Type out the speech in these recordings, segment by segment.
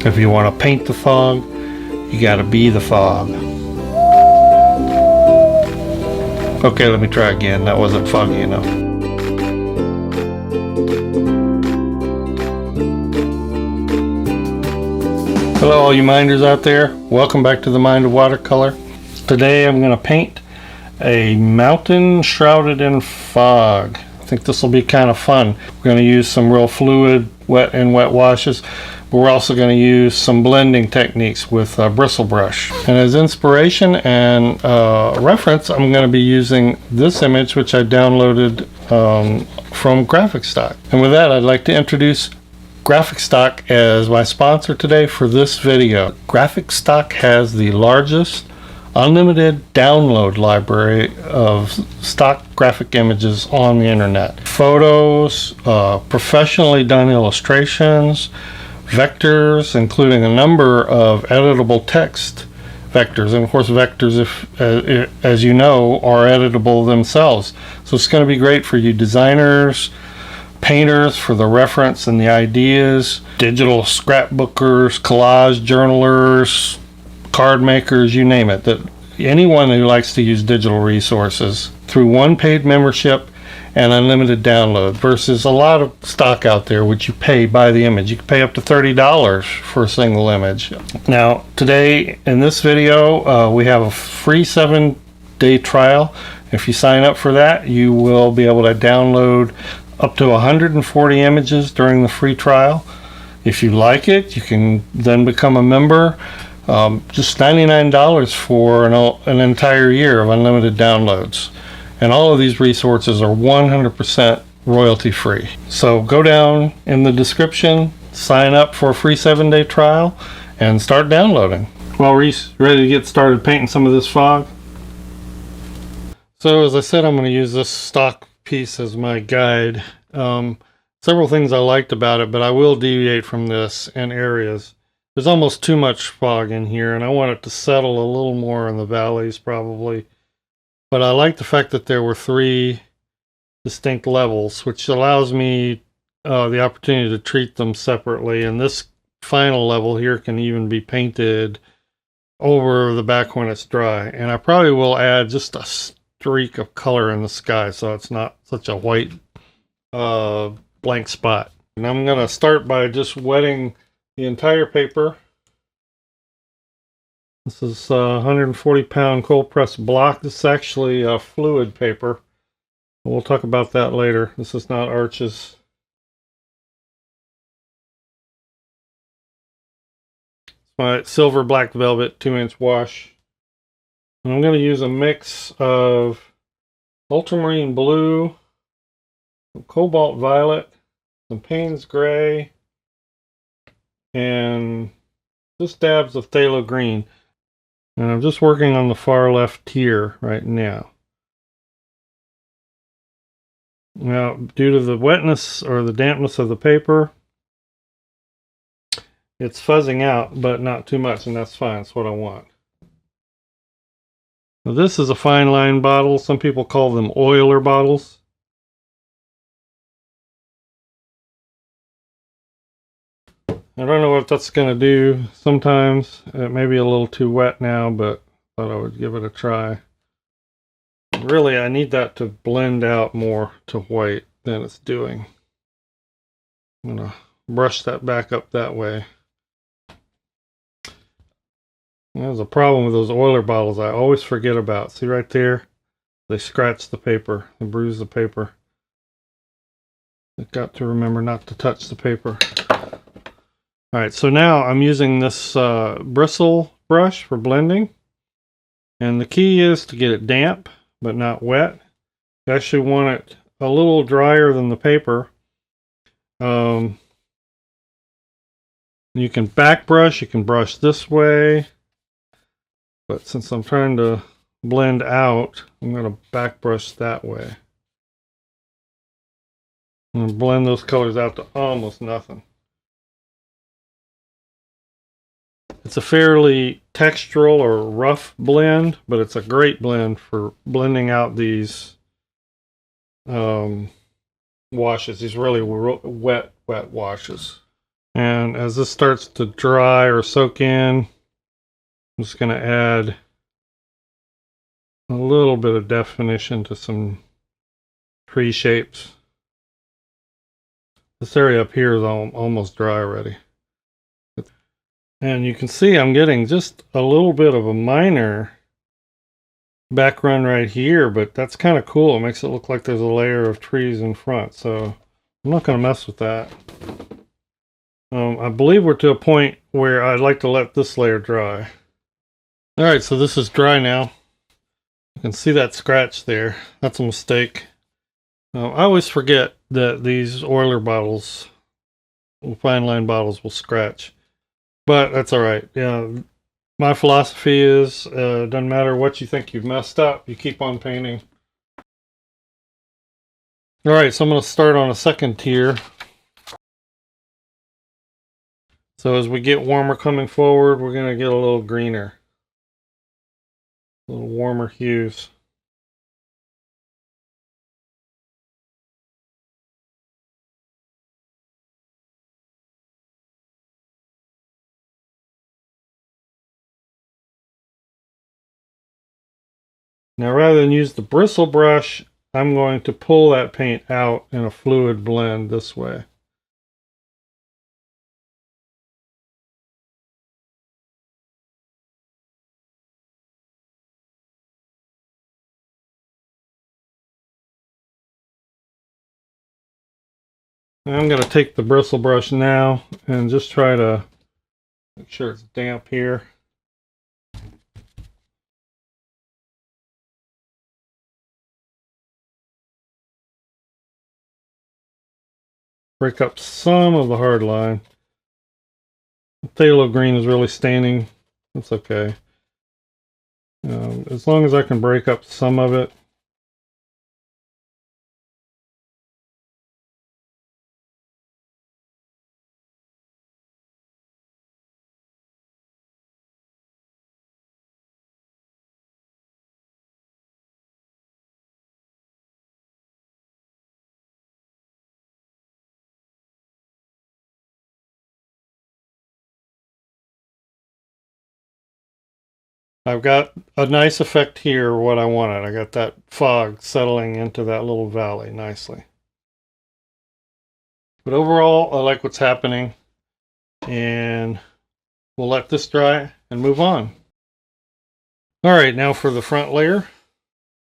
If you want to paint the fog, you got to be the fog. Okay, let me try again. That wasn't foggy enough. Hello all you minders out there. Welcome back to the Mind of Watercolor. Today I'm going to paint a mountain shrouded in fog. I think this will be kind of fun. We're going to use some real fluid wet washes. But we're also going to use some blending techniques with a bristle brush. And as inspiration and reference, I'm going to be using this image which I downloaded from Graphic Stock. And with that, I'd like to introduce Graphic Stock as my sponsor today for this video. Graphic Stock has the largest unlimited download library of stock graphic images on the internet. Photos, professionally done illustrations, vectors, including a number of editable text vectors, and of course vectors, as you know, are editable themselves. So it's going to be great for you designers, painters, for the reference and the ideas, digital scrapbookers, collage journalers, card makers, you name it. That anyone who likes to use digital resources through one paid membership and unlimited download versus a lot of stock out there which you pay by the image. You can pay up to $30 for a single image. Now today in this video we have a free 7-day trial. If you sign up for that, you will be able to download up to 140 images during the free trial. If you like it, you can then become a member. Just $99 for an entire year of unlimited downloads. And all of these resources are 100% royalty free. So go down in the description, sign up for a free 7-day trial, and start downloading. Well, Reese, ready to get started painting some of this fog? So as I said, I'm going to use this stock piece as my guide. Several things I liked about it, but I will deviate from this in areas. There's almost too much fog in here, and I want it to settle a little more in the valleys probably. But I like the fact that there were 3 distinct levels, which allows me the opportunity to treat them separately. And this final level here can even be painted over the back when it's dry. And I probably will add just a streak of color in the sky so it's not such a white blank spot. And I'm going to start by just wetting the entire paper. This is a 140 pound cold press block. This is actually a fluid paper. We'll talk about that later. This is not arches. It's my silver black velvet 2-inch wash. And I'm going to use a mix of Ultramarine Blue, some Cobalt Violet, some Paynes Gray, and just dabs of Phthalo Green. And I'm just working on the far left here right now. Now, due to the wetness or the dampness of the paper, it's fuzzing out, but not too much, and that's fine. That's what I want. Now, this is a fine line bottle. Some people call them oiler bottles. I don't know what that's going to do. Sometimes it may be a little too wet now, but I thought I would give it a try. Really, I need that to blend out more to white than it's doing. I'm going to brush that back up that way. There's a problem with those oiler bottles I always forget about. See right there? They scratch the paper. They bruise the paper. I've got to remember not to touch the paper. Alright, so now I'm using this bristle brush for blending. And the key is to get it damp, but not wet. You actually want it a little drier than the paper. You can back brush, you can brush this way. But since I'm trying to blend out, I'm going to back brush that way. I'm going to blend those colors out to almost nothing. It's a fairly textural or rough blend, but it's a great blend for blending out these washes, these really wet washes. And as this starts to dry or soak in, I'm just going to add a little bit of definition to some tree shapes. This area up here is almost dry already. And you can see I'm getting just a little bit of a minor background right here, but that's kind of cool. It makes it look like there's a layer of trees in front, so I'm not going to mess with that. I believe we're to a point where I'd like to let this layer dry. Alright, so this is dry now. You can see that scratch there. That's a mistake. I always forget that these oiler bottles, fine line bottles, will scratch. But that's alright. Yeah, my philosophy is, doesn't matter what you think you've messed up, you keep on painting. Alright, so I'm going to start on a second tier. So as we get warmer coming forward, we're going to get a little greener. A little warmer hues. Now rather than use the bristle brush, I'm going to pull that paint out in a fluid blend this way. And I'm going to take the bristle brush now and just try to make sure it's damp here. Break up some of the hard line. The Phthalo Green is really staining. That's okay. As long as I can break up some of it. I've got a nice effect here, what I wanted. I got that fog settling into that little valley nicely. But overall, I like what's happening. And we'll let this dry and move on. Alright, now for the front layer.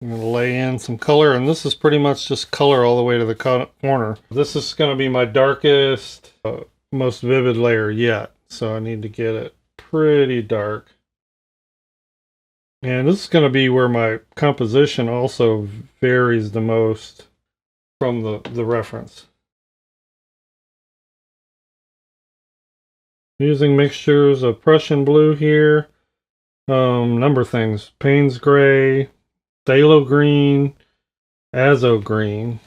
I'm going to lay in some color, and this is pretty much just color all the way to the corner. This is going to be my darkest, most vivid layer yet. So I need to get it pretty dark. And this is going to be where my composition also varies the most from the reference. Using mixtures of Prussian Blue here, number of things, Paynes Gray, Phthalo Green, Azo Green.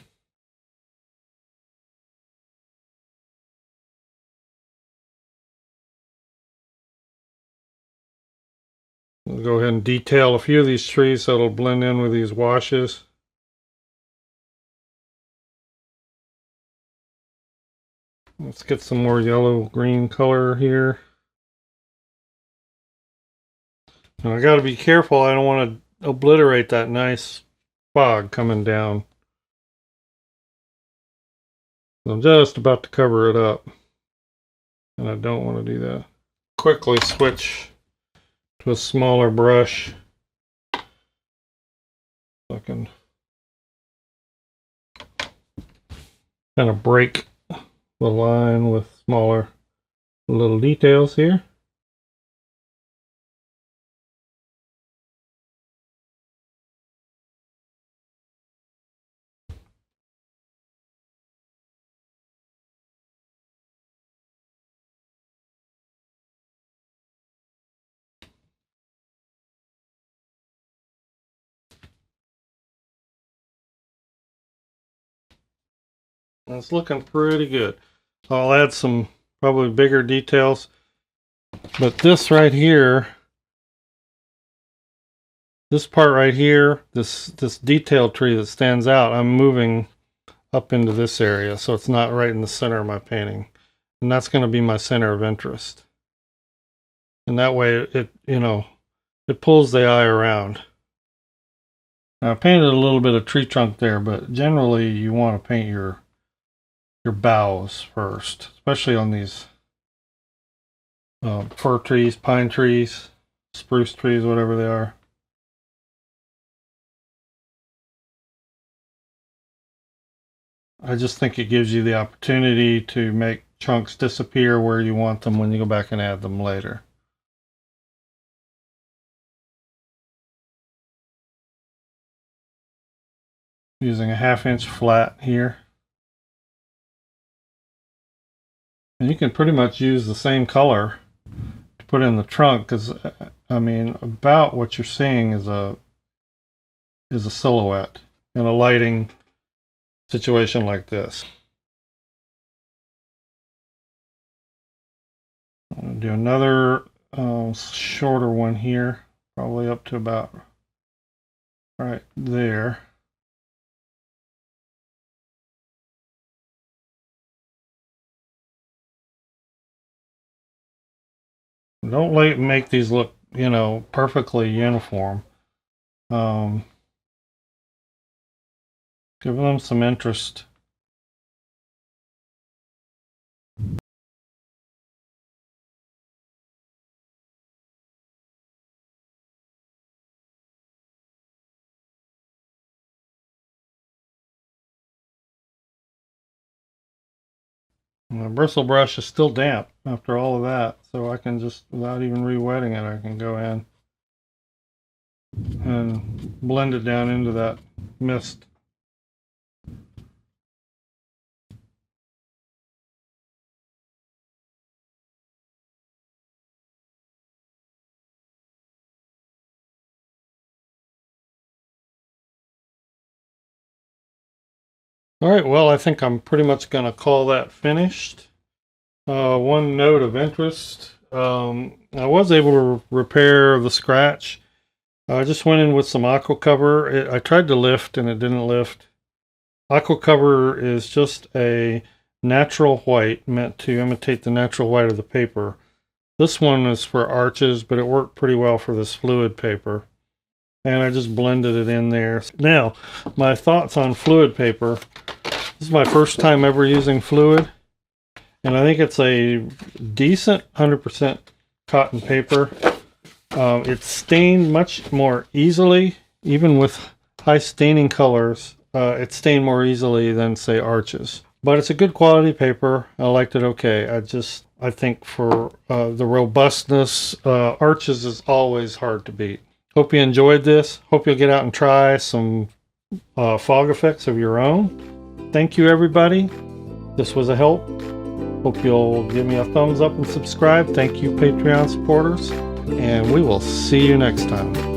We'll go ahead and detail a few of these trees so it'll blend in with these washes. Let's get some more yellow-green color here. Now I got to be careful, I don't want to obliterate that nice fog coming down. I'm just about to cover it up, and I don't want to do that. Quickly switch to a smaller brush so I can kind of break the line with smaller little details here. It's looking pretty good. I'll add some probably bigger details, but this right here, this part right here, this detail tree that stands out, I'm moving up into this area so it's not right in the center of my painting. and that's going to be my center of interest. And that way it, you know, it pulls the eye around. Now, I painted a little bit of tree trunk there, but generally you want to paint your boughs first, especially on these fir trees, pine trees, spruce trees, whatever they are. I just think it gives you the opportunity to make chunks disappear where you want them when you go back and add them later. Using a 1/2 inch flat here. And you can pretty much use the same color to put in the trunk, because I mean, about what you're seeing is a silhouette in a lighting situation like this. I'm going to do another shorter one here, probably up to about right there. Don't make these look, you know, perfectly uniform. Give them some interest. And the bristle brush is still damp after all of that, so I can just, without even re-wetting it, I can go in and blend it down into that mist. Alright, well, I think I'm pretty much going to call that finished. One note of interest, I was able to repair the scratch. I just went in with some aqua cover. I tried to lift and it didn't lift. Aqua cover is just a natural white meant to imitate the natural white of the paper. This one is for arches, but it worked pretty well for this fluid paper. And I just blended it in there. Now, my thoughts on fluid paper. This is my first time ever using fluid. And I think it's a decent 100% cotton paper. It's stained much more easily, even with high staining colors. It's stained more easily than, say, arches. But it's a good quality paper. I liked it okay. I think for the robustness, arches is always hard to beat. Hope you enjoyed this. Hope you'll get out and try some fog effects of your own. Thank you, everybody. This was a help. Hope you'll give me a thumbs up and subscribe. Thank you, Patreon supporters. And we will see you next time.